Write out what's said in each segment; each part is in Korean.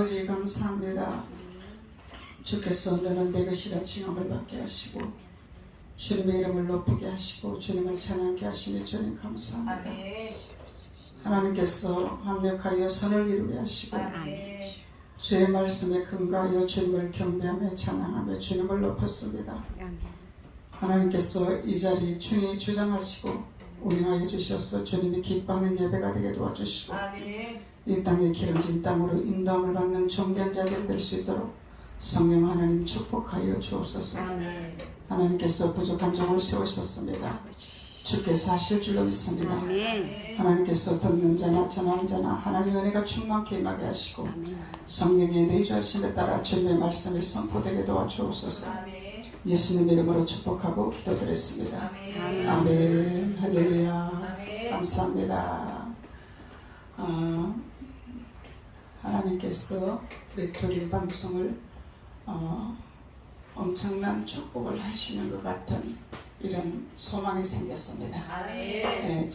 아버지 감사합니다. 주께서 너는 내 것이라 칭함을 받게 하시고 주님의 이름을 높이게 하시고 주님을 찬양케 하시니 주님 감사합니다. 하나님께서 합력하여 선을 이루게 하시고 주의 말씀에 근거하여 주님을 경배하며 찬양하며 주님을 높였습니다. 하나님께서 이 자리 주님이 주장하시고 운행하여 주셔서 주님이 기뻐하는 예배가 되게 도와주시고 이 땅에 기름진 땅으로 인도함을 받는 존귀한 자들이 될 수 있도록 성령 하나님 축복하여 주옵소서. 하나님께서 부족한 종을 세우셨습니다. 주께서 하실 줄로 믿습니다. 하나님께서 듣는 자나 전하는 자나 하나님의 은혜가 충만케 임하게 하시고 성령의 내주하심에 따라 주님의 말씀이 선포되게 도와주옵소서. 예수님 이름으로 축복하고 기도드렸습니다. 아멘. 할렐루야. 감사합니다. 하나님께서 빅토리 방송을 엄청난 축복을 하시는 것 같은 이런 소망이 생겼습니다. 예,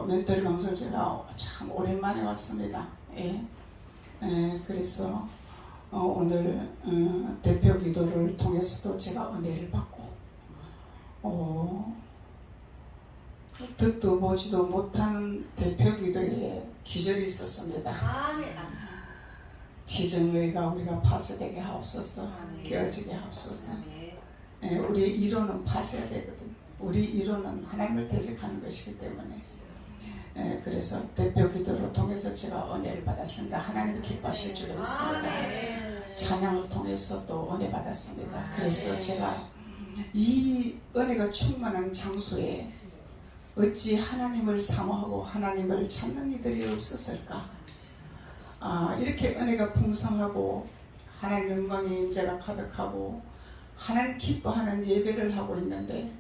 멘토리 방송을 제가 참 오랜만에 왔습니다. 그래서 오늘 대표 기도를 통해서도 제가 은혜를 받고 듣도 보지도 못하는 대표 기도에 기절이 있었습니다. 지정의가 우리가 파쇄되게 하옵소서. 깨어지게 하옵소서. 우리의 이론은 파쇄해야 되거든. 우리 이론은 하나님을 대적하는 것이기 때문에 그래서 대표 기도를 통해서 제가 은혜를 받았습니다. 하나님이 기뻐하실 줄 믿습니다. 찬양을 통해서 또 은혜 받았습니다. 그래서 제가 이 은혜가 충만한 장소에 어찌 하나님을 사모하고 하나님을 찾는 이들이 없었을까? 이렇게 은혜가 풍성하고 하나님 영광의 임재가 가득하고 하나님 기뻐하는 예배를 하고 있는데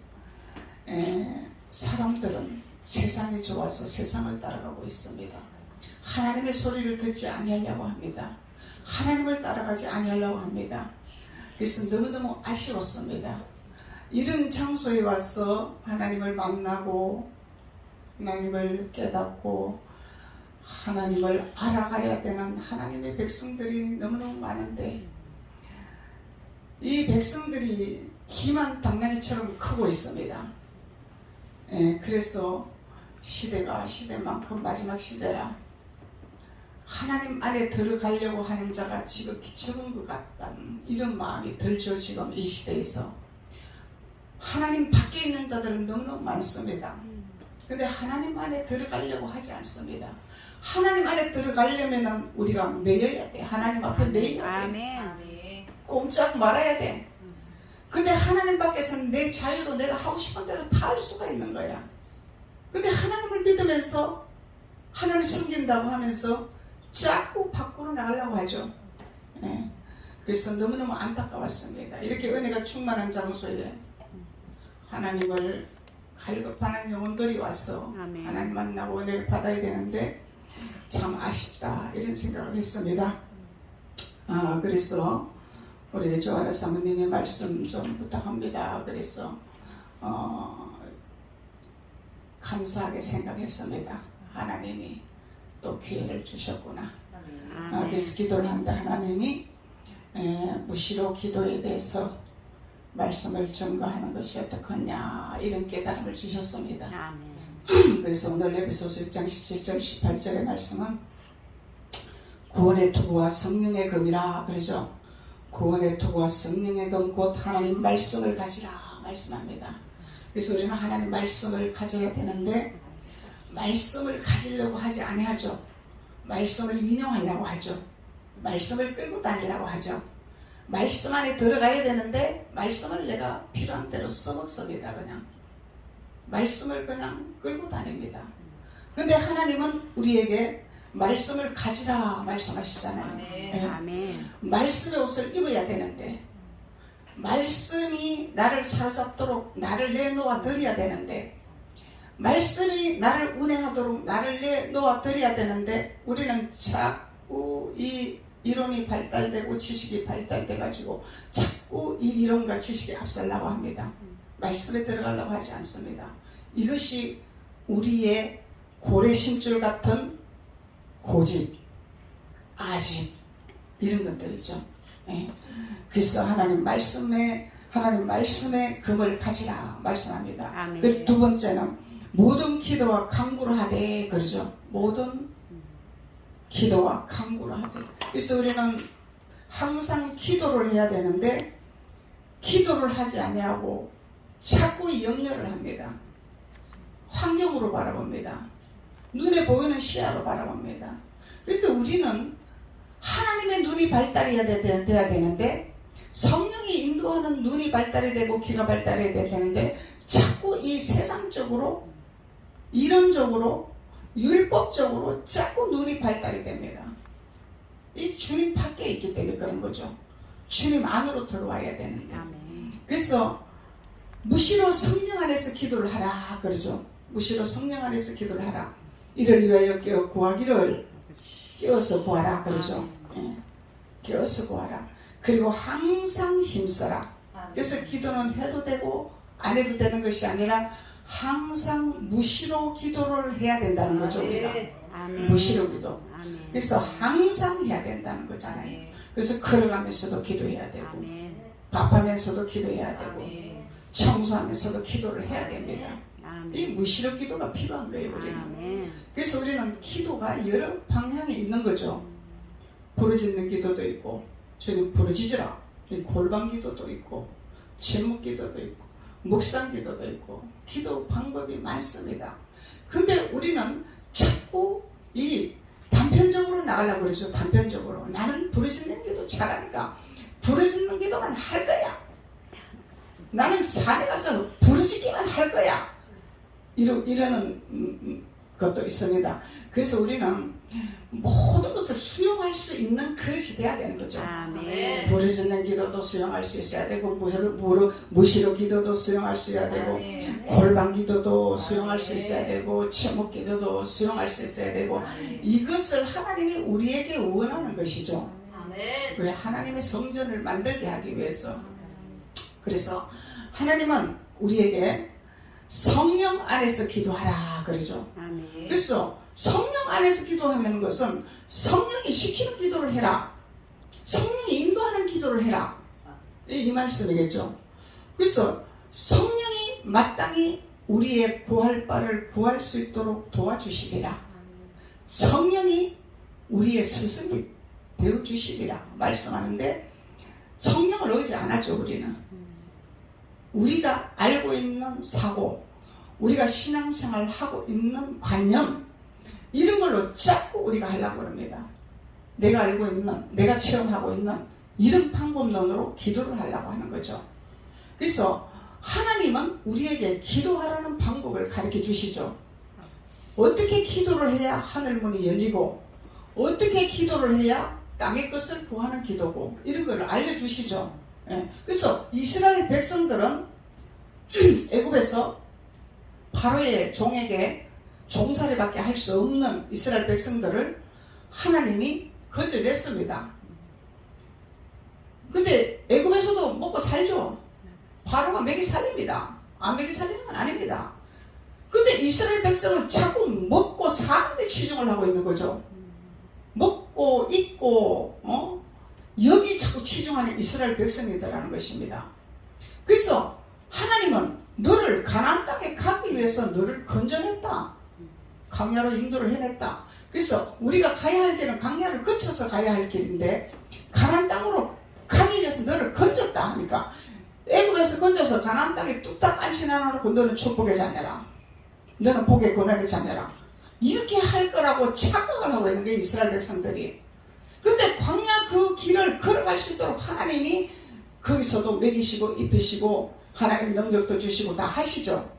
사람들은 세상이 좋아서 세상을 따라가고 있습니다. 하나님의 소리를 듣지 아니하려고 합니다. 하나님을 따라가지 아니하려고 합니다. 그래서 너무너무 아쉬웠습니다. 이런 장소에 와서 하나님을 만나고 하나님을 깨닫고 하나님을 알아가야 되는 하나님의 백성들이 너무너무 많은데 이 백성들이 기만 당나귀처럼 크고 있습니다. 그래서 시대가 시대만큼 마지막 시대라 하나님 안에 들어가려고 하는 자가 지극히 적은 것 같다는 이런 마음이 들죠. 지금 이 시대에서 하나님 밖에 있는 자들은 너무너무 많습니다. 근데 하나님 안에 들어가려고 하지 않습니다. 하나님 안에 들어가려면 우리가 매여야 돼. 하나님 앞에 매여야 돼. 꼼짝 말아야 돼. 근데 하나님 밖에서는 내 자유로 내가 하고 싶은 대로 다 할 수가 있는 거야. 근데 하나님을 믿으면서 하나님을 섬긴다고 하면서 자꾸 밖으로 나가려고 하죠. 그래서 너무너무 안타까웠습니다. 이렇게 은혜가 충만한 장소에 하나님을 갈급하는 영혼들이 와서 하나님 만나고 은혜를 받아야 되는데 참 아쉽다 이런 생각을 했습니다. 그래서 우리 조아라 사모님의 말씀 좀 부탁합니다. 그래서 감사하게 생각했습니다. 하나님이 또 기회를 주셨구나. 그래서 기도를 한다. 하나님이 무시로 기도에 대해서 말씀을 전가하는 것이 어떻겠냐 이런 깨달음을 주셨습니다. 그래서 오늘 에베소서 6장 17절 18절의 말씀은 구원의 투구와 성령의 검이라 그러죠. 구원의 투구와 성령의 검 곧 하나님 말씀을 가지라 말씀합니다. 그래서 우리는 하나님 말씀을 가져야 되는데 말씀을 가지려고 하지 아니하죠. 말씀을 인용하려고 하죠. 말씀을 끌고 다니려고 하죠. 말씀 안에 들어가야 되는데 말씀을 내가 필요한 대로 써먹습니다. 그냥 말씀을 그냥 끌고 다닙니다. 근데 하나님은 우리에게 말씀을 가지라 말씀하시잖아요. 아멘. 말씀의 옷을 입어야 되는데 말씀이 나를 사로잡도록 나를 내놓아 드려야 되는데 말씀이 나를 운행하도록 나를 내놓아 드려야 되는데 우리는 자꾸 이 이론이 발달되고 지식이 발달돼 가지고 자꾸 이 이론과 지식에 앞서려고 합니다. 말씀에 들어가려고 하지 않습니다. 이것이 우리의 고래심줄 같은 고집, 아집, 이런 것들이죠. 예. 그래서 하나님 말씀에 금을 가지라 말씀합니다. 그리고 두 번째는 모든 기도와 간구를 하되 그러죠. 모든 기도와 간구를 하되. 그래서 우리는 항상 기도를 해야 되는데 기도를 하지 아니하고 자꾸 염려를 합니다. 환경으로 바라봅니다. 눈에 보이는 시야로 바라봅니다. 그런데 우리는 하나님의 눈이 발달해야 돼야 되는데 성령이 인도하는 눈이 발달이 되고 귀가 발달해야 되는데 자꾸 이 세상적으로 이론적으로 율법적으로 자꾸 눈이 발달이 됩니다. 이 주님 밖에 있기 때문에 그런 거죠. 주님 안으로 들어와야 되는데. 그래서 무시로 성령 안에서 기도를 하라 그러죠. 무시로 성령 안에서 기도를 하라. 이를 위하여 깨어 구하기를 깨어서 구하라 그러죠. 예. 깨어서 구하라. 그리고 항상 힘써라. 그래서 기도는 해도 되고 안 해도 되는 것이 아니라 항상 무시로 기도를 해야 된다는 거죠. 우리가 무시로 기도. 그래서 항상 해야 된다는 거잖아요. 그래서 걸어가면서도 기도해야 되고 밥하면서도 기도해야 되고 청소하면서도 기도를 해야 됩니다. 이 무시로 기도가 필요한 거예요. 우리는. 그래서 우리는 기도가 여러 방향이 있는 거죠. 부르짖는 기도도 있고 주님 부르짖으라. 골방 기도도 있고 제목 기도도 있고 묵상 기도도 있고 기도 방법이 많습니다. 근데 우리는 자꾸 이 단편적으로 나가려고 그러죠. 단편적으로. 나는 부르짖는 기도 잘하니까 부르짖는 기도만 할 거야. 나는 산에 가서 부르짖기만 할 거야. 이러는 것도 있습니다. 그래서 우리는 모든 것을 수용할 수 있는 그릇이 돼야 되는 거죠. 부르짖는 기도도 수용할 수 있어야 되고 무시로 기도도 수용할 수 있어야 되고 골방 기도도 수용할 수 있어야 되고 제목 기도도 수용할 수 있어야 되고 이것을 하나님이 우리에게 원하는 것이죠. 왜? 하나님의 성전을 만들게 하기 위해서. 그래서 하나님은 우리에게 성령 안에서 기도하라 그러죠. 그래서 성령 안에서 기도하는 것은 성령이 시키는 기도를 해라. 성령이 인도하는 기도를 해라. 이 말씀이겠죠. 그래서 성령이 마땅히 우리의 구할 바를 구할 수 있도록 도와주시리라. 성령이 우리의 스승이 되어주시리라 말씀하는데 성령을 의지 안 하죠. 우리는. 우리가 알고 있는 사고, 우리가 신앙생활 하고 있는 관념, 이런 걸로 자꾸 우리가 하려고 합니다. 내가 알고 있는, 내가 체험하고 있는 이런 방법론으로 기도를 하려고 하는 거죠. 그래서 하나님은 우리에게 기도하라는 방법을 가르쳐 주시죠. 어떻게 기도를 해야 하늘문이 열리고 어떻게 기도를 해야 땅의 것을 구하는 기도고 이런 걸 알려주시죠. 예. 그래서 이스라엘 백성들은 애굽에서 바로의 종에게 종살이밖에 할 수 없는 이스라엘 백성들을 하나님이 건져냈습니다. 근데 애굽에서도 먹고 살죠. 바로가 먹이 살립니다. 안 먹이 살리는 건 아닙니다. 근데 이스라엘 백성은 자꾸 먹고 사는 데 치중을 하고 있는 거죠. 먹고 입고 여기 자꾸 치중하는 이스라엘 백성이더라는 것입니다. 그래서 하나님은 너를 가나안 땅에 가기 위해서 너를 건져냈다. 광야로 인도를 해냈다. 그래서 우리가 가야 할 길은 광야를 거쳐서 가야 할 길인데 가나안 땅으로 가기 위해서 너를 건졌다 하니까 애굽에서 건져서 가나안 땅에 뚝딱 안치나놓고 너는 축복의 자녀라. 너는 복의 고난의 자녀라. 이렇게 할 거라고 착각을 하고 있는 게 이스라엘 백성들이. 근데 광야 그 길을 걸어갈 수 있도록 하나님이 거기서도 먹이시고 입히시고 하나님 능력도 주시고 다 하시죠.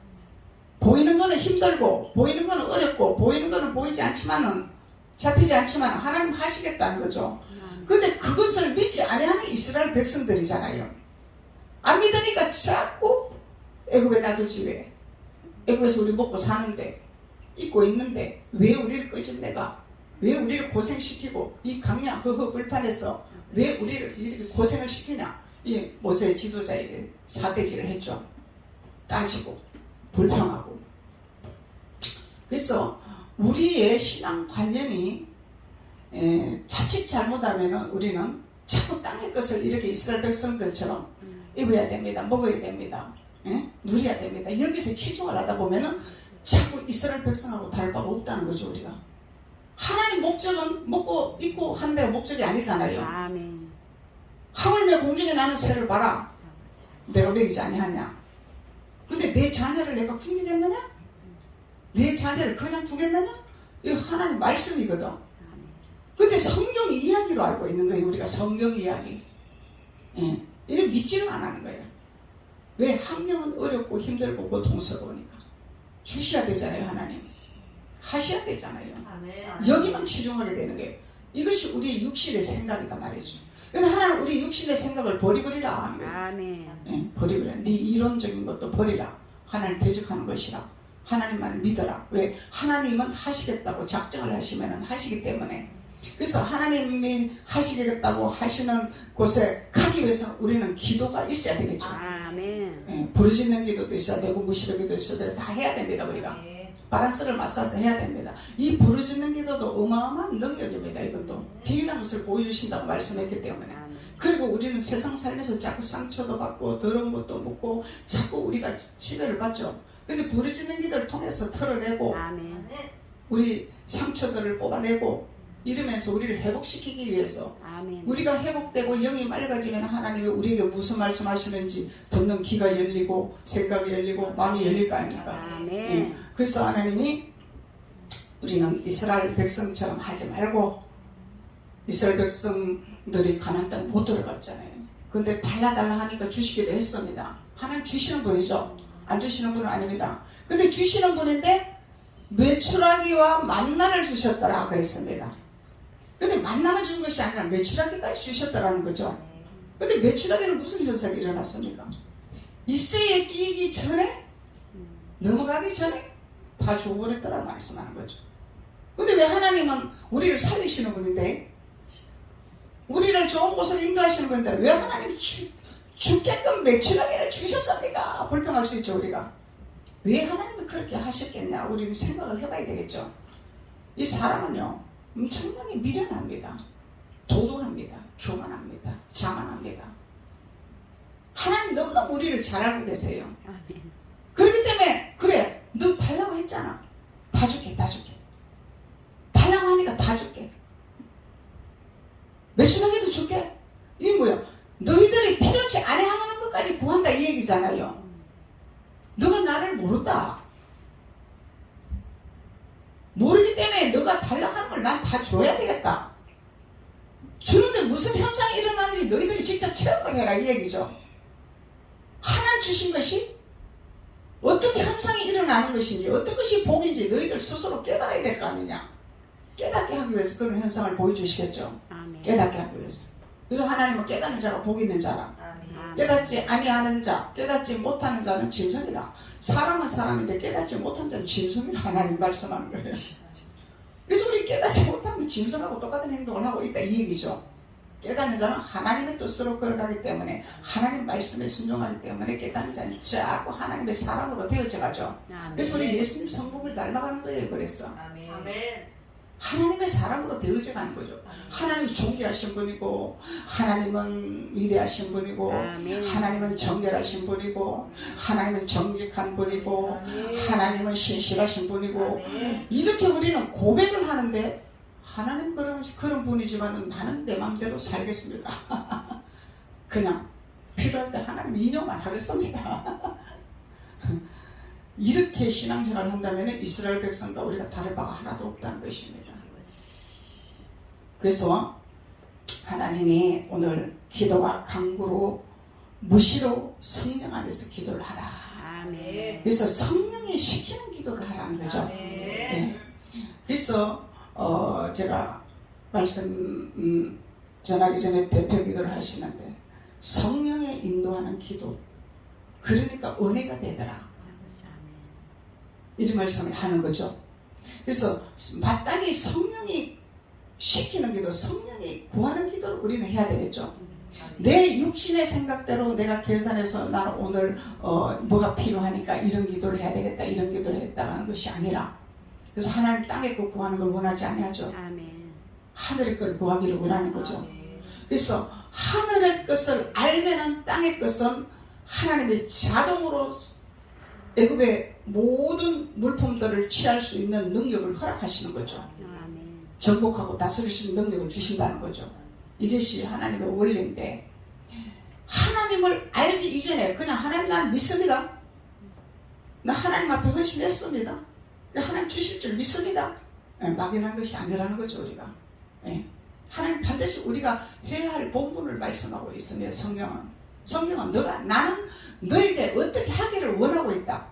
보이는 거는 힘들고 보이는 거는 어렵고 보이는 거는 보이지 않지만은 잡히지 않지만 하나님 하시겠다는 거죠. 근데 그것을 믿지 아니하는 이스라엘 백성들이잖아요. 안 믿으니까 자꾸 애굽에 놔두지 왜. 애굽에서 우리 먹고 사는데 입고 있는데 왜 우리를 끄집내가, 왜 우리를 고생시키고 이 강야 허허 불판에서 왜 우리를 이렇게 고생을 시키냐. 이 모세의 지도자에게 사대질을 했죠. 따지고 불평하고. 그래서 우리의 신앙관념이 자칫 잘못하면 우리는 자꾸 땅의 것을 이렇게 이스라엘 백성들처럼 입어야 됩니다. 먹어야 됩니다. 누려야 됩니다. 여기서 치중을 하다 보면은 자꾸 이스라엘 백성하고 다를 바가 없다는 거죠. 우리가 하나님 목적은 먹고 입고 하는 데가 목적이 아니잖아요. 아멘. 하물며 공중에 나는 새를 봐라. 내가 먹이지 아니하냐. 근데 내 자녀를 내가 굶기겠느냐? 내 자녀를 그냥 두겠느냐? 이거 하나님 말씀이거든. 근데 성경 이야기로 알고 있는 거예요. 우리가 성경 이야기. 이거 믿지는 안 하는 거예요. 왜? 환경은 어렵고 힘들고 고통스러우니까. 주셔야 되잖아요. 하나님. 하셔야 되잖아요. 여기만 치중하게 되는 거예요. 이것이 우리의 육신의 생각이다 말이죠. 근데 하나님 우리 육신의 생각을 버리버리라 하는 거예요. 아멘. 버리버리라. 네 이론적인 것도 버리라. 하나님 대적하는 것이라. 하나님만 믿어라. 왜? 하나님은 하시겠다고 작정을 하시면 하시기 때문에. 그래서 하나님이 하시겠다고 하시는 곳에 가기 위해서는 우리는 기도가 있어야 되겠죠. 아멘. 부르짖는 기도도 있어야 되고 무시르 기도도 있어야 되고 다 해야 됩니다. 우리가 바란스를 맞춰서 해야 됩니다. 이 부르짖는 기도도 어마어마한 능력입니다. 이것도 비밀한 것을 보여주신다고 말씀했기 때문에. 그리고 우리는 세상 살면서 자꾸 상처도 받고 더러운 것도 묻고 자꾸 우리가 치료를 받죠. 근데 부르짖는 기도를 통해서 털어내고 아멘. 우리 상처들을 뽑아내고 이러면서 우리를 회복시키기 위해서 아멘. 우리가 회복되고 영이 맑아지면 하나님이 우리에게 무슨 말씀하시는지 듣는 귀가 열리고 생각이 열리고 마음이 열릴 거 아닙니까? 아멘. 그래서 하나님이 우리는 이스라엘 백성처럼 하지 말고 이스라엘 백성들이 가나안 땅 못 들어갔잖아요. 근데 달라달라 하니까 주시기도 했습니다. 하나님 주시는 분이죠. 안 주시는 분은 아닙니다. 근데 주시는 분인데 메추라기와 만나를 주셨더라 그랬습니다. 근데 만나만 준 것이 아니라 메추라기까지 주셨더라는 거죠. 근데 메추라기는 무슨 현상이 일어났습니까? 이새에 끼기 전에 넘어가기 전에 다 죽어버렸더라 말씀하는 거죠. 근데 왜 하나님은 우리를 살리시는 분인데 우리를 좋은 곳으로 인도하시는 분인데 왜 하나님이 죽게끔 메추라기를 주셨습니까? 불평할 수 있죠. 우리가 왜 하나님이 그렇게 하셨겠냐 우리는 생각을 해봐야 되겠죠. 이 사람은요 엄청나게 미련합니다. 도둑합니다. 교만합니다. 자만합니다. 하나님 너무너무 우리를 잘 알고 계세요. 아멘. 그렇기 때문에 그래 너 달라고 했잖아. 다 줄게 다 줄게. 달라고 하니까 다 줄게. 메추라기도 줄게. 이게 뭐야? 너희들이 필요치 않아하는 것까지 구한다 이 얘기잖아요. 너가 나를 모른다. 모르기 때문에 너가 달라고 하는 걸 난 다 줘야 되겠다. 주는데 무슨 현상이 일어나는지 너희들이 직접 체험을 해라 이 얘기죠. 하나님 주신 것이 어떻게 현상이 일어나는 것인지 어떤 것이 복인지 너희들 스스로 깨달아야 될 거 아니냐. 깨닫게 하기 위해서 그런 현상을 보여주시겠죠. 아멘. 깨닫게 하기 위해서. 그래서 하나님은 깨닫는 자가 복 있는 자라. 아멘. 깨닫지 아니하는 자, 깨닫지 못하는 자는 짐승이라. 사람은 사람인데 깨닫지 못한 자는 짐승이라 하나님 말씀하는 거예요. 그래서 우리 깨닫지 못하면 짐승하고 똑같은 행동을 하고 있다 이 얘기죠. 깨닫는 자는 하나님의 뜻으로 걸어가기 때문에 하나님 말씀에 순종하기 때문에 깨닫는 자는 자꾸 하나님의 사람으로 되어져 가죠. 그래서 우리 예수님 성품을 닮아가는 거예요. 그래서 아멘. 하나님의 사람으로 되어져 가는 거죠. 하나님이 존귀하신 분이고 하나님은 위대하신 분이고 아멘. 하나님은 정결하신 분이고 하나님은 정직한 분이고 하나님은 신실하신 분이고 이렇게 우리는 고백을 하는데 하나님 그런 분이지만 나는 내 마음대로 살겠습니다. 그냥 필요할 때 하나님 인용만 하겠습니다. 이렇게 신앙생활을 한다면 이스라엘 백성과 우리가 다를 바가 하나도 없다는 것입니다. 그래서 하나님이 오늘 기도와 간구로 무시로 성령 안에서 기도를 하라. 아멘. 그래서 성령이 시키는 기도를 하라는 거죠. 네. 그래서 제가 말씀 전하기 전에 대표 기도를 하시는데 성령의 인도하는 기도 그러니까 은혜가 되더라 이런 말씀을 하는 거죠. 그래서 마땅히 성령이 시키는 기도, 성령이 구하는 기도를 우리는 해야 되겠죠. 내 육신의 생각대로 내가 계산해서 나는 오늘 뭐가 필요하니까 이런 기도를 해야 되겠다 이런 기도를 했다 하는 것이 아니라 그래서 하나님 땅에 거 구하는 걸 원하지 아니하죠. 아멘. 하늘의 걸 구하기를 원하는 거죠. 그래서 하늘의 것을 알면은 땅의 것은 하나님이 자동으로 애굽의 모든 물품들을 취할 수 있는 능력을 허락하시는 거죠. 아멘. 정복하고 다스리시는 능력을 주신다는 거죠. 이것이 하나님의 원리인데, 하나님을 알기 이전에 그냥 하나님 나는 믿습니다. 나 하나님 앞에 헌신했습니다. 하나님 주실 줄 믿습니다. 막연한 것이 아니라는 거죠. 우리가 하나님 반드시 우리가 해야 할 본분을 말씀하고 있으며, 성경은 나는 너에게 어떻게 하기를 원하고 있다.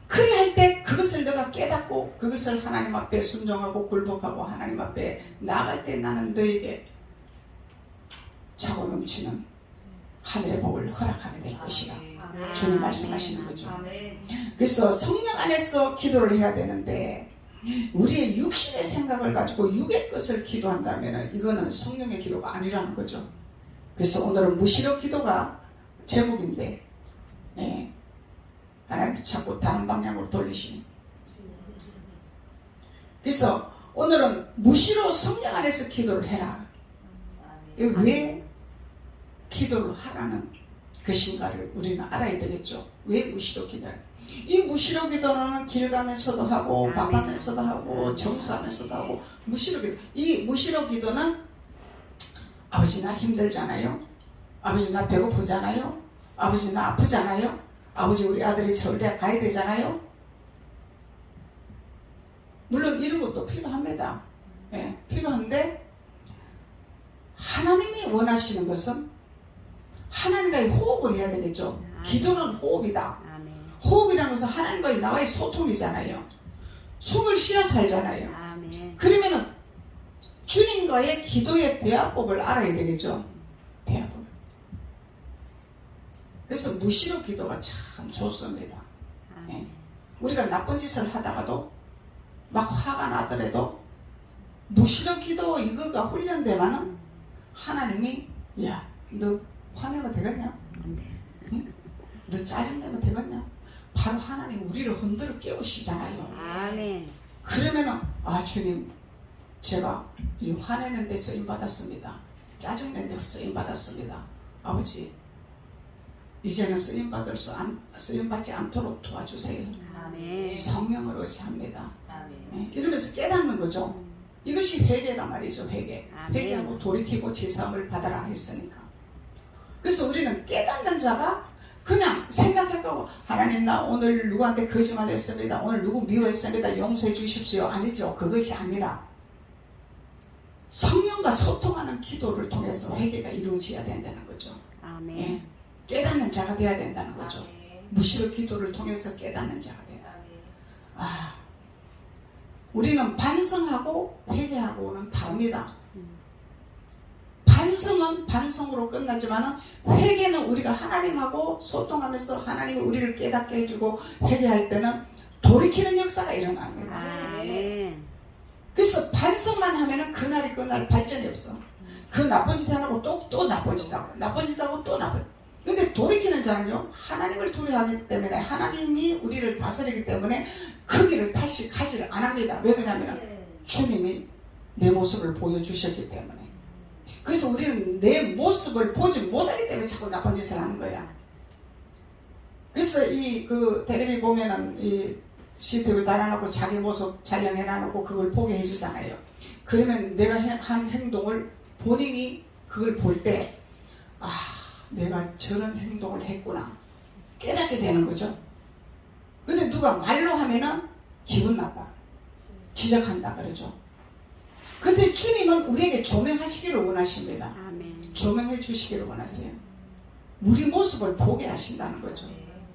그리 할 때 그것을 너가 깨닫고 그것을 하나님 앞에 순종하고 굴복하고 하나님 앞에 나아갈 때 나는 너에게 차고 넘치는 하늘의 복을 허락하게 될 것이다. 주님 말씀하시는 거죠. 그래서 성령 안에서 기도를 해야 되는데, 우리의 육신의 생각을 가지고 육의 것을 기도한다면 이거는 성령의 기도가 아니라는 거죠. 그래서 오늘은 무시로 기도가 제목인데, 하나님 자꾸 다른 방향으로 돌리시는. 그래서 오늘은 무시로 성령 안에서 기도를 해라. 왜 기도를 하라는 것인가를 우리는 알아야 되겠죠. 왜 무시로 기도를? 이 무시로 기도는 길 가면서도 하고 밥하면서도 하고 정수하면서도 하고 무시로 기도. 이 무시로 기도는 아버지 나 힘들잖아요. 아버지 나 배고프잖아요. 아버지 나 아프잖아요. 아버지 우리 아들이 서울대학 가야 되잖아요. 물론 이런 것도 필요합니다. 필요한데, 하나님이 원하시는 것은 하나님과의 호흡을 해야 되겠죠. 기도는 호흡이다. 호흡이라는 것은 하나님과의 나와의 소통이잖아요. 숨을 쉬어 살잖아요. 그러면은 주님과의 기도의 대화법을 알아야 되겠죠. 대화법. 그래서 무시로 기도가 참 좋습니다. 우리가 나쁜 짓을 하다가도 막 화가 나더라도 무시로 기도 이거가 훈련되면은 하나님이 야, 너 화내면 되겠냐? 응? 너 짜증내면 되겠냐? 바로 하나님 우리를 흔들어 깨우시잖아요. 아멘. 그러면은 주님 제가 이 화내는 데 쓰임받았습니다. 짜증내는 데 쓰임받았습니다. 아버지 이제는 쓰임받지 않도록 도와주세요. 아멘. 성령을 의지합니다. 이러면서 깨닫는 거죠. 이것이 회개란 말이죠. 회개하고 돌이키고 제사함을 받아라 했으니까. 그래서 우리는 깨닫는 자가 그냥 생각해가고 하나님 나 오늘 누구한테 거짓말 했습니다. 오늘 누구 미워했습니다. 용서해 주십시오. 아니죠. 그것이 아니라 성령과 소통하는 기도를 통해서 회개가 이루어져야 된다는 거죠. 아멘. 깨닫는 자가 돼야 된다는 거죠. 무시로 기도를 통해서 깨닫는 자가 돼요. 우리는 반성하고 회개하고는 다릅니다. 반성은 반성으로 끝나지만 회개는 우리가 하나님하고 소통하면서 하나님이 우리를 깨닫게 해주고, 회개할 때는 돌이키는 역사가 일어납니다. 아멘. 그래서 반성만 하면은 그날이 그날 발전이 없어. 그 나쁜 짓 하고 또 나쁜 짓 하고 나쁜 짓 하고 또 나쁜. 근데 돌이키는 자는요, 하나님을 두려워하기 때문에, 하나님이 우리를 다스리기 때문에 그 길을 다시 가지를 안 합니다. 왜 그러냐면 주님이 내 모습을 보여주셨기 때문에. 그래서 우리는 내 모습을 보지 못하기 때문에 자꾸 나쁜 짓을 하는 거야. 그래서 텔레비 보면은 이 CCTV 달아놓고 자기 모습 촬영해놔놓고 그걸 보게 해주잖아요. 그러면 내가 한 행동을 본인이 그걸 볼 때 내가 저런 행동을 했구나 깨닫게 되는 거죠. 근데 누가 말로 하면은 기분 나빠, 지적한다 그러죠. 근데 주님은 우리에게 조명하시기를 원하십니다. 아멘. 조명해 주시기를 원하세요. 우리 모습을 보게 하신다는 거죠.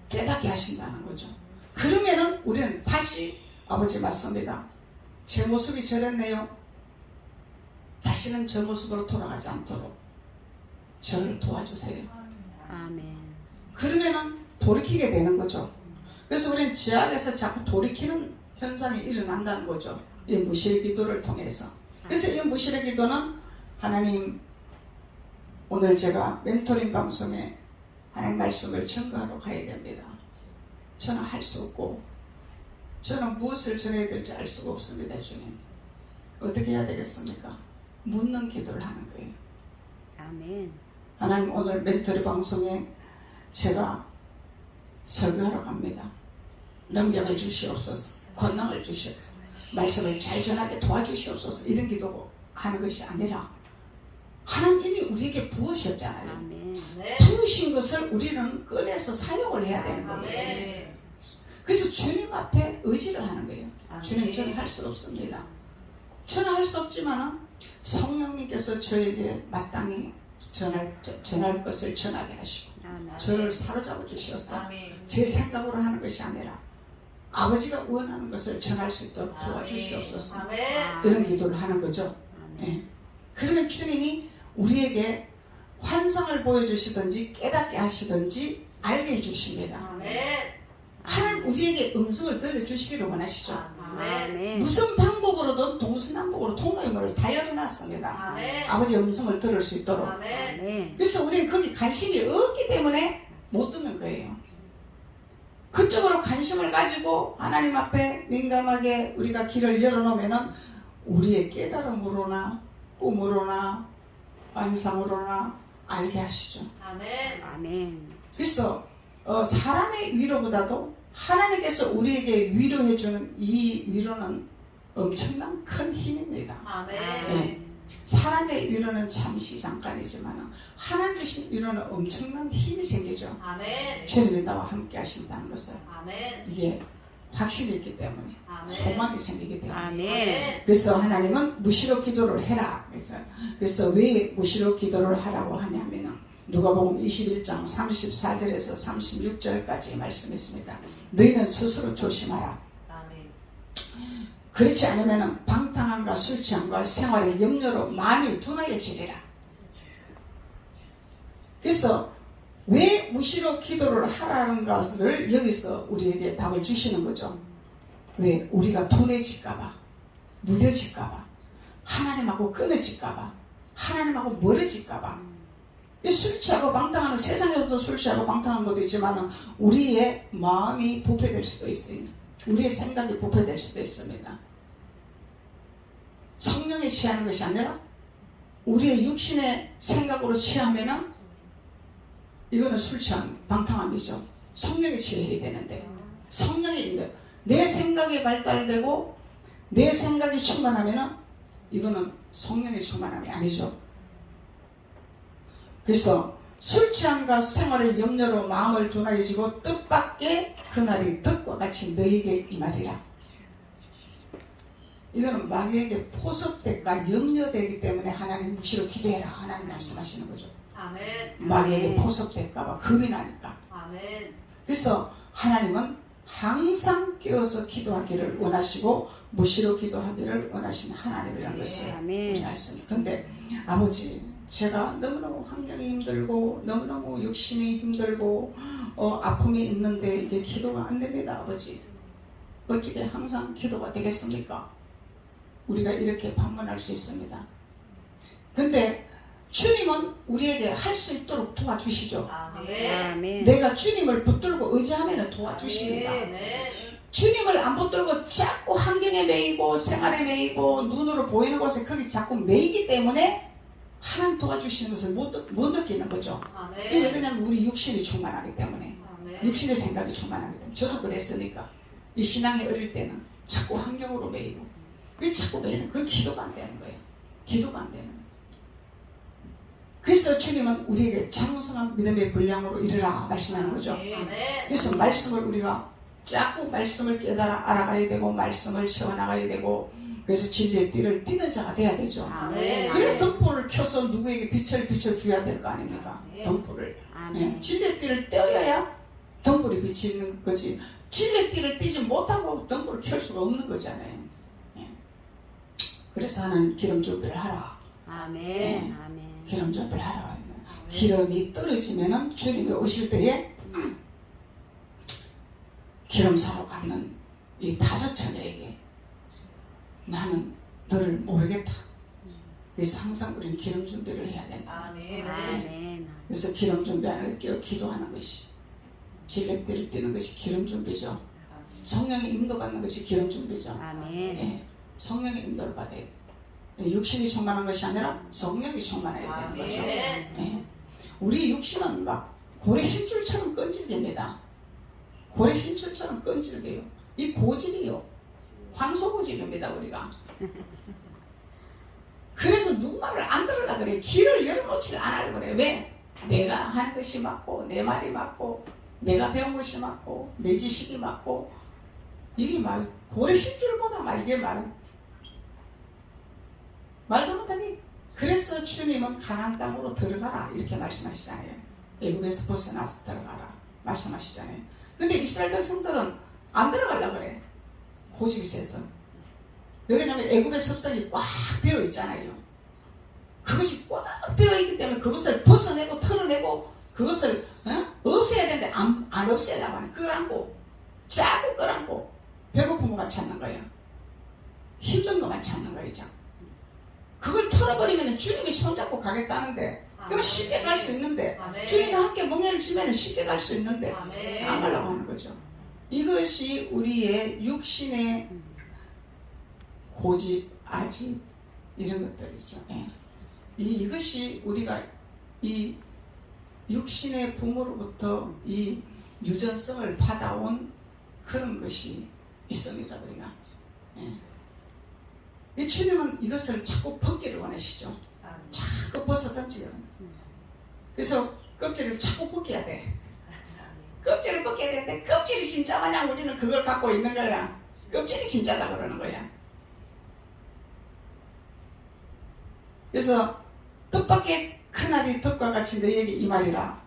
깨닫게 하신다는 거죠. 그러면은 우리는 다시 아버지 맞습니다. 제 모습이 저랬네요. 다시는 저 모습으로 돌아가지 않도록 저를 도와주세요. 아멘. 그러면은 돌이키게 되는 거죠. 그래서 우리는 제 안에서 자꾸 돌이키는 현상이 일어난다는 거죠. 이 무시의 기도를 통해서. 그래서 이 무시의 기도는 하나님, 오늘 제가 멘토링 방송에 하나님 말씀을 전가하러 가야 됩니다. 저는 할 수 없고, 저는 무엇을 전해야 될지 알 수가 없습니다. 주님 어떻게 해야 되겠습니까? 묻는 기도를 하는 거예요. 아멘. 하나님, 오늘 멘토리 방송에 제가 설교하러 갑니다. 능력을 주시옵소서, 권능을 주시옵소서, 말씀을 잘 전하게 도와주시옵소서. 이런 기도 하는 것이 아니라 하나님이 우리에게 부으셨잖아요. 아멘. 부으신 것을 우리는 꺼내서 사용을 해야 되는 거예요. 그래서 주님 앞에 의지를 하는 거예요. 주님, 저는 할 수 없습니다. 저는 할 수 없지만 성령님께서 저에게 마땅히 전할 것을 전하게 하시고 아멘. 저를 사로잡아 주셔서 제 생각으로 하는 것이 아니라 아버지가 원하는 것을 전할 수 있도록 도와주시옵소서. 이런 기도를 하는 거죠. 예. 그러면 주님이 우리에게 환상을 보여주시든지 깨닫게 하시든지 알게 해주십니다. 하나님 우리에게 음성을 들려주시기를 원하시죠. 아멘. 무슨 방법으로든 동서남북으로 통로의 문을 다 열어놨습니다. 아버지 음성을 들을 수 있도록. 아멘. 그래서 우리는 거기 관심이 없기 때문에 못 듣는 거예요. 그쪽으로 관심을 가지고 하나님 앞에 민감하게 우리가 길을 열어놓으면 우리의 깨달음으로나 꿈으로나 환상으로나 알게 하시죠. 아멘. 그래서 사람의 위로보다도 하나님께서 우리에게 위로해주는 이 위로는 엄청난 큰 힘입니다. 네. 사람의 위로는 잠시 잠깐이지만 하나님 주신 위로는 엄청난 힘이 생기죠. 주님이 나와 함께 하신다는 것을 이게 확신이 있기 때문에 소망이 생기기 때문에. 아멘. 그래서 하나님은 무시로 기도를 해라. 그래서 왜 무시로 기도를 하라고 하냐면은 누가복음 21장 34절에서 36절까지 말씀했습니다. 너희는 스스로 조심하라. 그렇지 않으면 방탕함과 술 취함과 생활의 염려로 많이 둔하여지리라. 그래서 왜 무시로 기도를 하라는 것을 여기서 우리에게 답을 주시는 거죠. 왜? 우리가 둔해질까봐, 무뎌질까봐, 하나님하고 끊어질까봐, 하나님하고 멀어질까봐. 술 취하고 방탕하는, 세상에서도 술 취하고 방탕한 것도 있지만 우리의 마음이 부패될 수도 있어요. 우리의 생각이 부패될 수도 있습니다. 성령에 취하는 것이 아니라 우리의 육신의 생각으로 취하면은 이거는 술 취한 방탕함이죠. 성령에 취해야 되는데 성령의 인도, 내 생각이 발달되고 내 생각이 충만하면은 이거는 성령의 충만함이 아니죠. 그래서 술 취함과 생활의 염려로 마음을 둔하여지고 뜻밖의 그날이 뜻과 같이 너희에게 임하리라. 이거는 마귀에게 포섭될까 염려되기 때문에 하나님 무시로 기도해라 하나님 말씀하시는 거죠. 마귀에게 포섭될까봐 겁이 나니까. 그래서 하나님은 항상 깨어서 기도하기를 원하시고 무시로 기도하기를 원하시는 하나님이라는 것을 우리 알습니다. 근데 아버지, 제가 너무너무 환경이 힘들고 너무너무 육신이 힘들고 아픔이 있는데 이게 기도가 안 됩니다. 아버지, 어찌게 항상 기도가 되겠습니까? 우리가 이렇게 반문할 수 있습니다. 근데 주님은 우리에게 할 수 있도록 도와주시죠. 아멘. 내가 주님을 붙들고 의지하면 도와주십니다. 주님을 안 붙들고 자꾸 환경에 매이고 생활에 매이고 눈으로 보이는 곳에 거기 자꾸 매이기 때문에 하나님 도와주시는 것을 못 느끼는 거죠. 왜 그러냐면 우리 육신이 충만하기 때문에, 육신의 생각이 충만하기 때문에. 저도 그랬으니까 이 신앙이 어릴 때는 자꾸 환경으로 매이고 왜 자꾸 매이는, 그건 기도가 안 되는 거예요. 기도가 안 되는 거예요. 그래서 주님은 우리에게 장성한 믿음의 분량으로 이르라 말씀하는 거죠. 그래서 말씀을 우리가 자꾸 말씀을 깨달아 알아가야 되고 말씀을 채워나가야 되고, 그래서 진리의 띠를 띠는 자가 돼야 되죠. 그래 덤불을 켜서 누구에게 빛을 비춰줘야 될 거 아닙니까? 덤불을. 예. 진리의 띠를 떼어야 덤불이 비치는 거지. 진리의 띠를 띠지 못하고 덤불을 켤 수가 없는 거잖아요. 예. 그래서 하나님 기름 준비를 하라. 아멘. 예. 아멘. 기름 준비를 하라. 기름이 떨어지면은 주님이 오실 때에 기름 사러 가는 이 다섯 처녀에게 나는 너를 모르겠다. 그래서 항상 우리는 기름 준비를 해야 된다. 아멘. 그래서 기름 준비하는 게 기도하는 것이, 진리띠를 띠는 것이 기름 준비죠. 성령의 인도받는 것이 기름 준비죠. 아멘. 예. 성령의 인도를 받아야 돼. 육신이 충만한 것이 아니라 성령이 충만해야 되는 거죠. 예. 우리 육신은 막 고래 심줄처럼 끈질깁니다. 고래 심줄처럼 끈질겨요. 이 고집이요. 황소고집입니다, 우리가. 그래서 누구 말을 안 들으려고 그래. 귀를 열어놓지를 않으려고 그래. 왜? 내가 하는 것이 맞고, 내 말이 맞고, 내가 배운 것이 맞고, 내 지식이 맞고, 이게 막 고래 심줄보다 막 이게 막 말도 못하니. 그래서 주님은 가나안 땅으로 들어가라 이렇게 말씀하시잖아요. 애굽에서 벗어나서 들어가라 말씀하시잖아요. 근데 이스라엘 백성들은 안 들어가려고 그래. 고집이 세서. 왜냐하면 애굽의 섭성이 꽉 비어 있잖아요. 그것이 꽉 비어 있기 때문에 그것을 벗어내고 털어내고 그것을 없애야 되는데 안 없애려고 하는. 끌안고 자꾸 끌안고 배고픈 것만 찾는 거예요. 힘든 것만 찾는 거예요. 자꾸. 그걸 털어버리면 주님이 손잡고 가겠다는데, 그럼 쉽게 갈 수 있는데, 주님과 함께 멍에를 지면 쉽게 갈 수 있는데 안 가려고 하는 거죠. 이것이 우리의 육신의 고집, 아집 이런 것들이죠. 예. 이것이 우리가 이 육신의 부모로부터 이 유전성을 받아온 그런 것이 있습니다. 우리가. 예. 이 주님은 이것을 자꾸 벗기를 원하시죠. 자꾸 벗어 던지요. 그래서 껍질을 자꾸 벗겨야 돼. 껍질을 벗겨야 되는데 껍질이 진짜 마냥 우리는 그걸 갖고 있는 거야. 껍질이 진짜다 그러는 거야. 그래서 뜻밖의 그날이 덕과 같이 너희에게 이 말이라.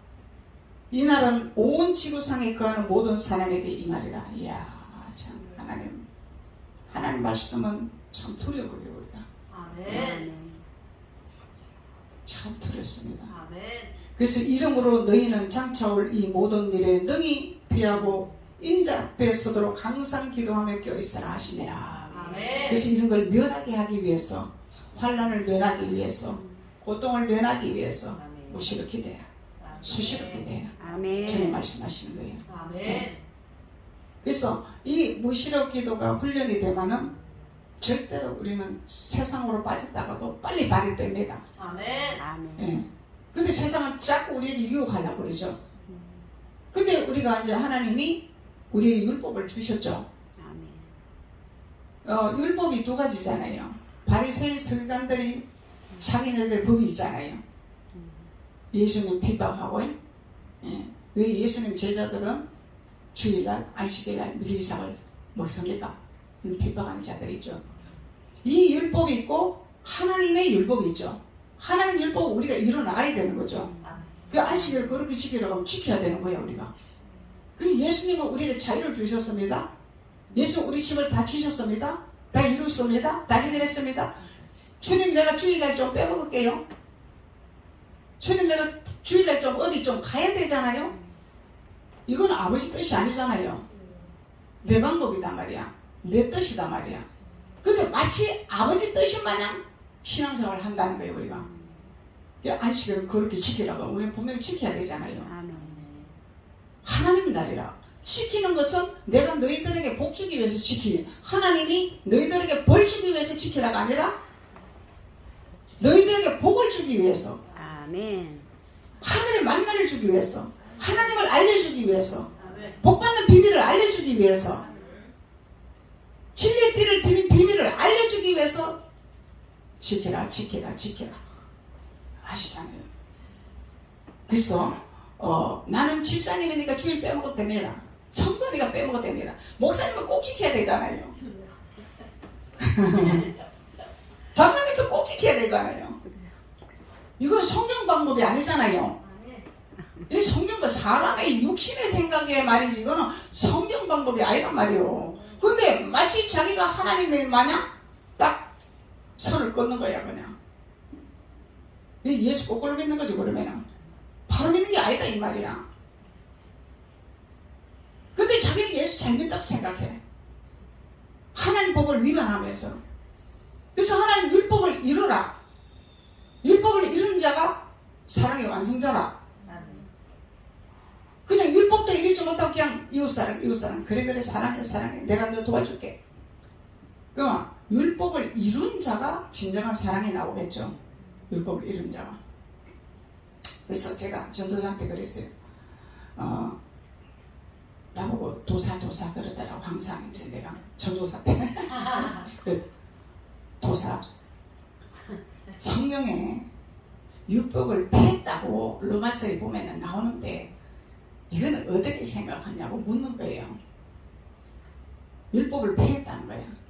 이 날은 온 지구상에 거하는 모든 사람에게 이 말이라. 이야, 참 하나님 말씀은 참 두려워요. 우리가. 아멘. 참 두렵습니다. 아멘. 그래서 이름으로 너희는 장차올 이 모든 일에 능히 피하고 인자 앞에 서도록 항상 기도하며 껴있으라 하시니라. 아멘. 그래서 이런 걸 면하게 하기 위해서, 환난을 면하기 위해서, 고통을 면하기 위해서 무시로 기도해라. 수시로 기도해라. 아멘. 주님 말씀하시는 거예요. 아멘. 그래서 이 무시로 기도가 훈련이 되면은 절대로 우리는 세상으로 빠졌다가도 빨리 발을 뺍니다. 아멘. 아멘. 예. 근데 세상은 자꾸 우리에게 유혹하려고 그러죠. 근데 우리가 이제 하나님이 우리에게 율법을 주셨죠. 아멘. 율법이 두 가지잖아요. 바리새인 서기관들이 자기네들 법이 있잖아요. 예수님 핍박하고, 예. 왜 예수님 제자들은 주일날, 안식일날, 밀리삭을 먹습니까? 핍박하는 자들이 있죠. 이 율법이 있고 하나님의 율법이 있죠. 하나님 율법은 우리가 이뤄나가야 되는 거죠. 그 안식일을 그렇게 지키려고 하면 지켜야 되는 거예요. 우리가. 그 예수님은 우리에게 자유를 주셨습니다. 예수 우리 집을 다 치셨습니다. 다 이뤘습니다. 다 해결했습니다. 주님 내가 주일날 좀 빼먹을게요. 주님 내가 주일날 좀 어디 좀 가야 되잖아요. 이건 아버지 뜻이 아니잖아요. 내 방법이단 말이야. 내 뜻이다 말이야. 근데 마치 아버지 뜻인 마냥 신앙생활을 한다는 거예요. 우리가 안식일을 그렇게 지키라고 우리는 분명히 지켜야 되잖아요. 아멘. 하나님 날이라. 지키는 것은 내가 너희들에게 복 주기 위해서 지키니, 하나님이 너희들에게 벌 주기 위해서 지키라가 아니라 너희들에게 복을 주기 위해서, 아멘. 하늘의 만나를 주기 위해서, 하나님을 알려주기 위해서, 아멘. 복받는 비밀을 알려주기 위해서, 진리의 띠를 드린 비밀을 알려주기 위해서 지키라 하시잖아요. 그래서 나는 집사님이니까 주일 빼먹어도 됩니다. 성도니까 빼먹어도 됩니다. 목사님은 꼭 지켜야 되잖아요. 장로님도 꼭 지켜야 되잖아요. 이건 성경 방법이 아니잖아요. 이 성경도 사람의 육신의 생각에 말이지, 이거는 성경 방법이 아니란 말이에요. 근데 마치 자기가 하나님의 마냥 딱 선을 끊는 거야. 그냥 예수 거꾸로 믿는 거지. 그러면은 바로 믿는 게 아니다 이 말이야. 근데 자기는 예수 잘 믿다고 생각해. 하나님 법을 위반하면서. 그래서 하나님 율법을 이루라. 율법을 이루는 자가 사랑의 완성자라. 그냥 율법도 이루지 못하고 그냥 이웃사랑 그래 사랑해 내가 너 도와줄게. 그럼 율법을 이룬 자가 진정한 사랑이 나오겠죠. 율법을 이룬 자가. 그래서 제가 전도사한테 그랬어요. 나보고 도사 그러더라고. 항상 이제 내가 전도사 때 도사, 성령에 율법을 폐했다고 로마서에 보면 나오는데 이거는 어떻게 생각하냐고 묻는 거예요. 율법을 폐했다는 거예요.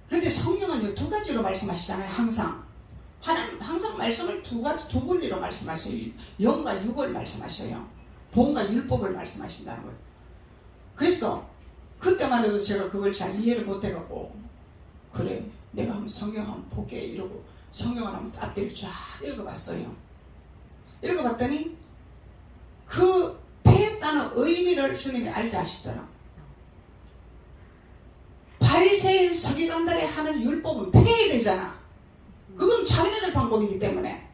근데 성령은 두 가지로 말씀하시잖아요. 항상 하나님 항상 말씀을 두 분리로 말씀하셔요. 영과 육을 말씀하셔요. 본과 율법을 말씀하신다는 거예요. 그래서 그때만 해도 제가 그걸 잘 이해를 못해갖고 그래 내가 한번 성경 한번 볼게 이러고 성경을 한번 앞뒤를 쫙 읽어봤어요. 읽어봤더니 그 폐했다는 의미를 주님이 알게 하시더라. 바리새인 서기관들이 하는 율법은 폐해야 되잖아. 그건 자기네들 방법이기 때문에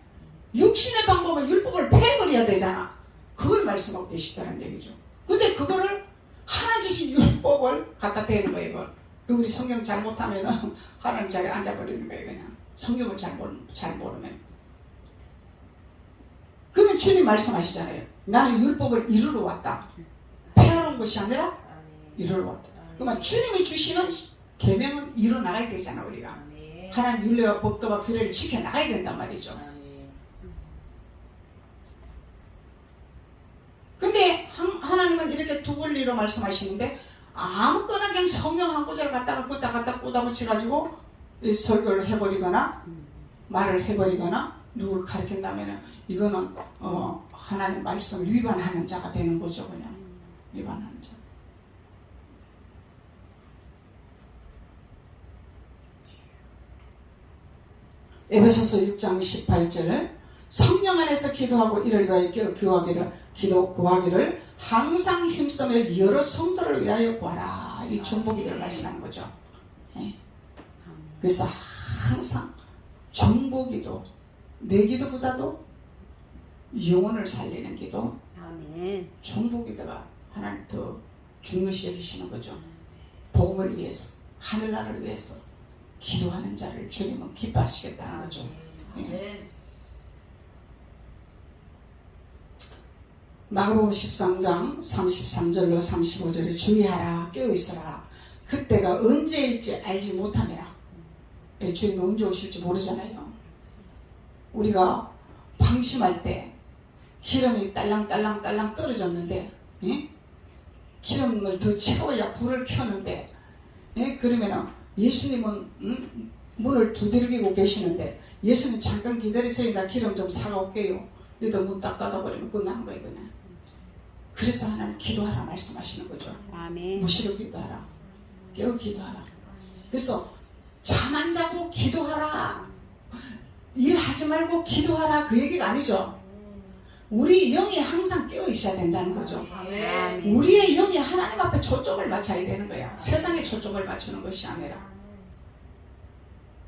육신의 방법은 율법을 폐해버려야 되잖아. 그걸 말씀하고 계시다는 얘기죠. 근데 그거를 하나 주신 율법을 갖다 대는 거예요. 이걸. 그 우리 성경 잘못하면 하나님 자리에 앉아버리는 거예요. 그냥 성경을 잘 모르면. 그러면 주님 말씀하시잖아요. 나는 율법을 이루러 왔다. 폐하러 온 것이 아니라 이루러 왔다. 그러면 주님이 주시는 계명은 이루 나가야 되잖아. 우리가 하나님 율례와 법도와 규례를 지켜 나가야 된단 말이죠. 근데 하나님은 이렇게 두 분리로 말씀하시는데 아무거나 그냥 성경 한 구절 갖다가 갖다 꽂아 붙여가지고 설교를 해버리거나 말을 해버리거나 누굴 가르친다면 이거는 하나님 말씀을 위반하는 자가 되는 거죠. 그냥 위반하는 자. 에베소서 6장 18절 성령 안에서 기도하고 이를 위하여 구하기를 항상 힘쓰며 여러 성도를 위하여 구하라. 이 중보기도를 말씀하는 거죠. 네. 그래서 항상 중보기도 내 기도보다도 영혼을 살리는 기도 아멘. 중보기도가 하나님 더 중요시 여기시는 거죠. 복음을 위해서 하늘나라를 위해서 기도하는 자를 주님은 기뻐하시겠다는 거죠. 네. 마가복음 13장 33절로 35절에 주의하라 깨어있으라 그때가 언제일지 알지 못함이라. 주님이 언제 오실지 모르잖아요. 우리가 방심할 때 기름이 딸랑딸랑 떨어졌는데 기름을 더 채워야 불을 켜는데 그러면 예수님은 문을 두들기고 계시는데 예수님 잠깐 기다리세요. 나 기름 좀 사가올게요. 이러다 문 딱 닫아버리면 끝나는 거예요. 그냥. 그래서 하나님 기도하라 말씀하시는 거죠. 아멘. 무시로 기도하라. 깨어 기도하라. 그래서 잠 안 자고 기도하라. 일하지 말고 기도하라. 그 얘기가 아니죠. 우리 영이 항상 깨어 있어야 된다는 거죠. 아멘. 우리의 영이 하나님 앞에 초점을 맞춰야 되는 거야. 세상에 초점을 맞추는 것이 아니라.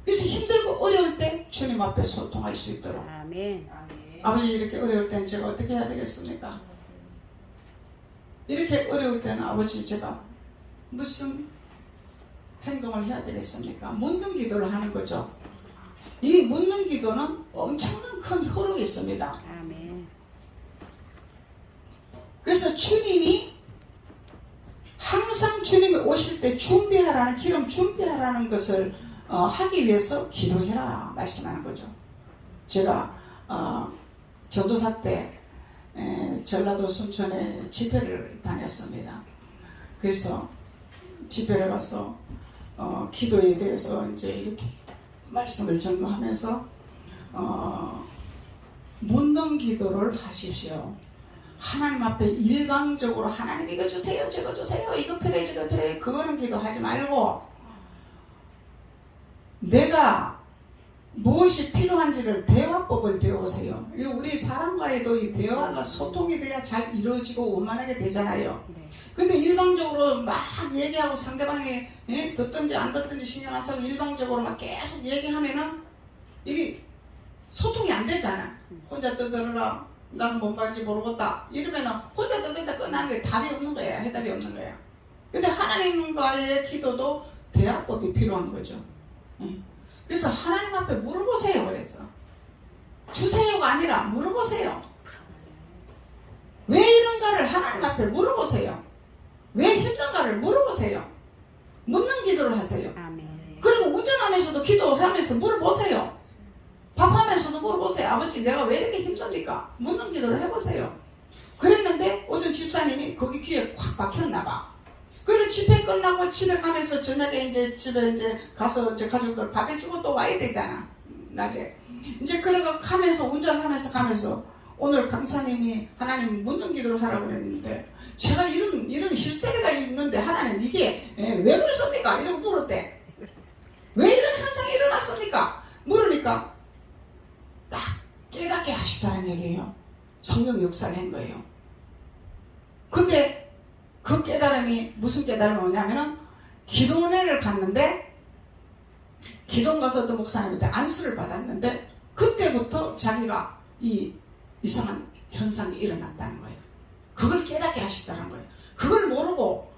그래서 힘들고 어려울 때 주님 앞에 소통할 수 있도록. 아멘. 아버지 이렇게 어려울 때는 제가 어떻게 해야 되겠습니까? 이렇게 어려울 때는 아버지 제가 무슨 행동을 해야 되겠습니까? 묻는 기도를 하는 거죠. 이 묻는 기도는 엄청난 큰 효력이 있습니다. 아멘. 그래서 주님이 항상 주님이 오실 때 준비하라는 기름 준비하라는 것을 하기 위해서 기도해라 말씀하는 거죠. 제가 전도사 때 전라도 순천에 집회를 다녔습니다. 그래서 집회를 가서 기도에 대해서 이제 이렇게 말씀을 전하면서 묻는 기도를 하십시오. 하나님 앞에 일방적으로 하나님 이거 주세요 저거 주세요 이거 필요해 저거 필요해 그거는 기도하지 말고 내가 무엇이 필요한지를 대화법을 배우세요. 우리 사람과의도 이 대화가 소통이 돼야 잘 이루어지고 원만하게 되잖아요. 근데 일방적으로 막 얘기하고 상대방이 듣든지 안 듣든지 신경 안 쓰고 일방적으로 막 계속 얘기하면은 이게 소통이 안 되잖아. 혼자 떠들어라 나는 뭔 말인지 모르겠다 이러면은 혼자 떠들다 끝나는 게 답이 없는 거야. 해답이 없는 거야. 근데 하나님과의 기도도 대화법이 필요한 거죠. 예. 그래서 하나님 앞에 물어보세요. 그랬어. 주세요가 아니라 물어보세요. 왜 이런가를 하나님 앞에 물어보세요. 왜 힘든가를 물어보세요. 묻는 기도를 하세요. 아멘. 그리고 운전하면서도 기도하면서 물어보세요. 밥하면서도 물어보세요. 아버지 내가 왜 이렇게 힘듭니까? 묻는 기도를 해보세요. 그랬는데 어떤 집사님이 거기 귀에 콱 박혔나 봐. 그리고 집회 끝나고 집에 가면서 저녁에 이제 집에 이제 가서 이제 가족들 밥 해주고 또 와야 되잖아. 낮에. 이제 그러고 가면서 운전하면서 가면서 오늘 강사님이 하나님 묻는 기도를 하라고 그랬는데 제가 이런 히스테리가 있는데 하나님 이게 왜 그랬습니까? 이러고 물었대. 왜 이런 현상이 일어났습니까? 물으니까 딱 깨닫게 하시더라는 얘기예요. 성령 역사를 한 거예요. 근데 그 깨달음이 무슨 깨달음이 오냐면은 기도원회를 갔는데 기도원 가서 또 목사님한테 안수를 받았는데 그때부터 자기가 이 이상한 현상이 일어났다는 거예요. 그걸 깨닫게 하시더라는 거예요. 그걸 모르고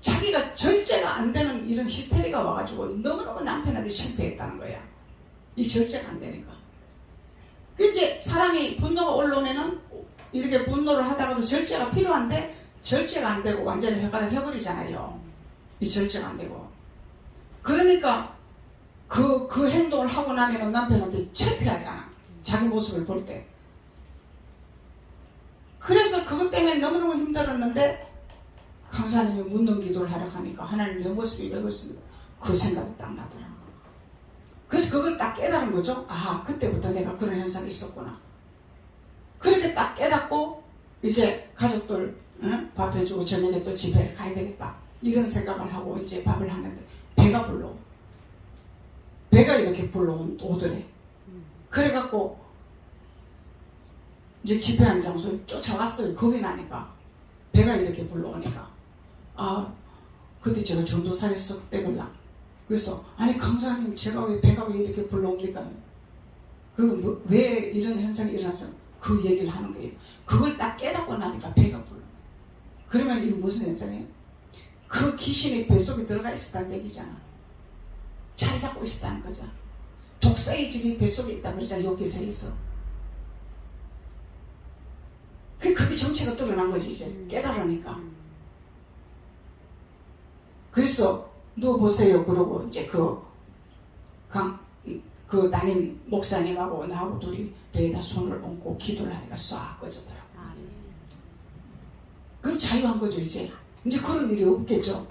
자기가 절제가 안 되는 이런 히스테리가 와가지고 너무너무 남편한테 실패했다는 거야. 이 절제가 안 되니까. 이제 사람이 분노가 올라오면은 이렇게 분노를 하다가도 절제가 필요한데 절제가 안 되고 완전히 회가를 해버리잖아요. 이 절제가 안 되고. 그러니까 그 행동을 하고 나면은 남편한테 창피하잖아. 자기 모습을 볼 때. 그래서 그것 때문에 너무너무 힘들었는데 강사님이 묻는 기도를 하러 가니까 하나님 내 모습이 왜 그렇습니까? 그 생각이 딱 나더라고요. 그래서 그걸 딱 깨달은 거죠. 아, 그때부터 내가 그런 현상이 있었구나. 그렇게 딱 깨닫고 이제 가족들 밥 해주고 저녁에 또 집에 가야 되겠다. 이런 생각을 하고 이제 밥을 하는데 배가 불러. 배가 이렇게 불러오더래. 그래갖고 이제 집회한 장소에 쫓아갔어요. 겁이 나니까. 배가 이렇게 불러오니까. 아, 그때 제가 전도사에 있을 때걸라. 그래서 아니 강사님 제가 왜 배가 왜 이렇게 불러옵니까? 왜 이런 현상이 일어났어요? 그 얘기를 하는 거예요. 그걸 딱 깨닫고 나니까 배가 불러. 그러면 이거 무슨 현상이에요? 그 귀신이 뱃속에 들어가 있었다는 얘기잖아. 자리 잡고 있었다는 거죠. 독사의 집이 뱃속에 있다 그러잖아. 여기서에서. 그게 정체가 드러난 거지 이제 깨달으니까. 그래서 누워보세요 그러고 이제 그 담임 목사님하고 나하고 둘이 배에다 손을 얹고 기도를 하니까 싹 꺼졌더라고. 그건 자유한 거죠 이제. 이제 그런 일이 없겠죠.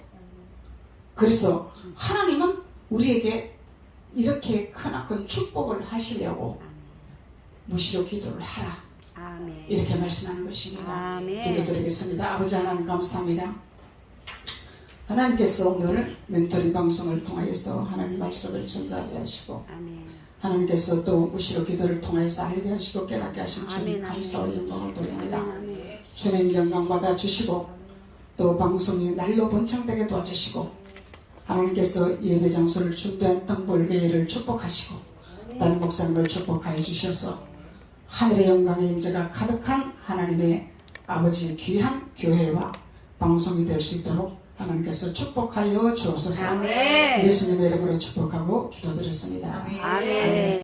그래서 하나님은 우리에게 이렇게 크나큰 축복을 하시려고 무시로 기도를 하라. 아멘. 이렇게 말씀하는 것입니다. 아멘. 기도드리겠습니다. 아버지 하나님 감사합니다. 하나님께서 오늘 멘토링 방송을 통하여서 하나님 말씀을 전가하게 하시고 아멘. 하나님께서 또 무시로 기도를 통해서 알게 하시고 깨닫게 하신 주님 아멘. 감사와 영광을 돌립니다. 아멘. 주님 영광 받아 주시고 또 방송이 날로 번창되게 도와주시고 하나님께서 예배 장소를 준비한 등불교회를 축복하시고 다른 목사님을 축복하여 주셔서 하늘의 영광의 임재가 가득한 하나님의 아버지 귀한 교회와 방송이 될 수 있도록 하나님께서 축복하여 주옵소서. 아멘. 예수님의 이름으로 축복하고 기도드렸습니다. 아멘.